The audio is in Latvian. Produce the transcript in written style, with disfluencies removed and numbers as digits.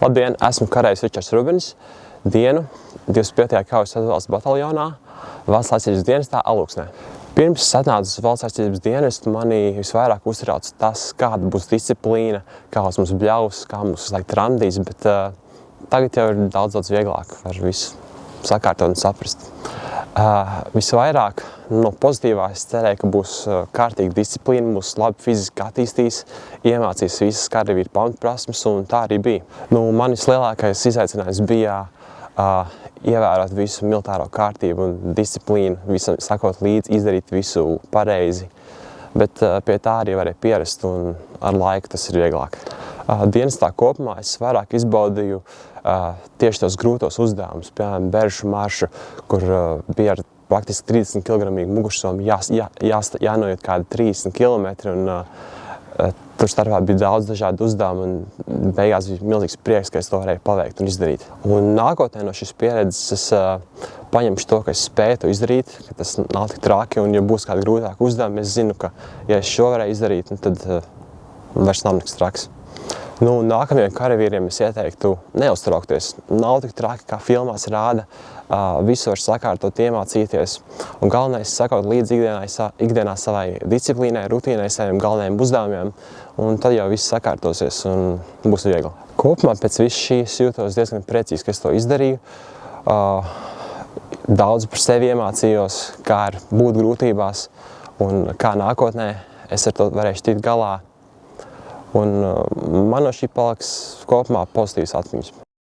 Labdien, esmu karējs Ričards Rubinis, dienu 25. kaujas atbalsta bataljonā Valsts aizsardzības dienestā Alūksnē. Pirms es atnācu uz Valsts aizsardzības dienestu, mani visvairāk uztrauc tas, kāda būs disciplīna, kāds mums bļaus, kā mums randīs, bet tagad jau ir daudz vieglāk var visu sakārtot un saprast. Visvairāk no pozitīvā es cerēju, ka būs kārtīga disciplīna, būs labi fiziski attīstīs, iemācīs visas karavīru pamatprasmes, un tā arī bija. Manis lielākais izaicinājums bija ievērot visu militāro kārtību un disciplīnu, visam sakot līdzi, izdarīt visu pareizi, bet pie tā arī varēja pierast, un ar laiku tas ir vieglāk. Dienestā kopumā es vairāk izbaudīju tieši tos grūtos uzdevumus, piemēram, beržu maršu, kur bija ar praktiski 30 kg mugursomu jānoiet kādi 30 km, un tur starpā bija daudz dažādu uzdevumu, un beigās bija milzīgs prieks, ka es to varēju paveikt un izdarīt. Un nākotnē no šīs pieredzes es paņemšu to, ka es spēju to izdarīt, ka tas nav tik traki, un ja būs kādi grūtāki uzdevumi, es zinu, ka ja es šo varēju izdarīt, tad vairs nav nekas traks. Nākamajiem karavīriem es ieteiktu neuztraukties. Nav tik traki, kā filmās rāda. Visu var sakārtot, iemācīties. Un galvenais sakot līdz ikdienā savai disciplīnai, rutīnai, saviem galvenajiem uzdevumiem. Un tad jau viss sakārtosies un būs viegli. Kopumā pēc viss šīs jūtos diezgan precīzi, ka es to izdarīju. Daudz par sevi iemācījos, kā būt grūtībās un kā nākotnē es ar to varēšu tikt galā. Un man no šī paliks kopumā pozitīvas atmiņas.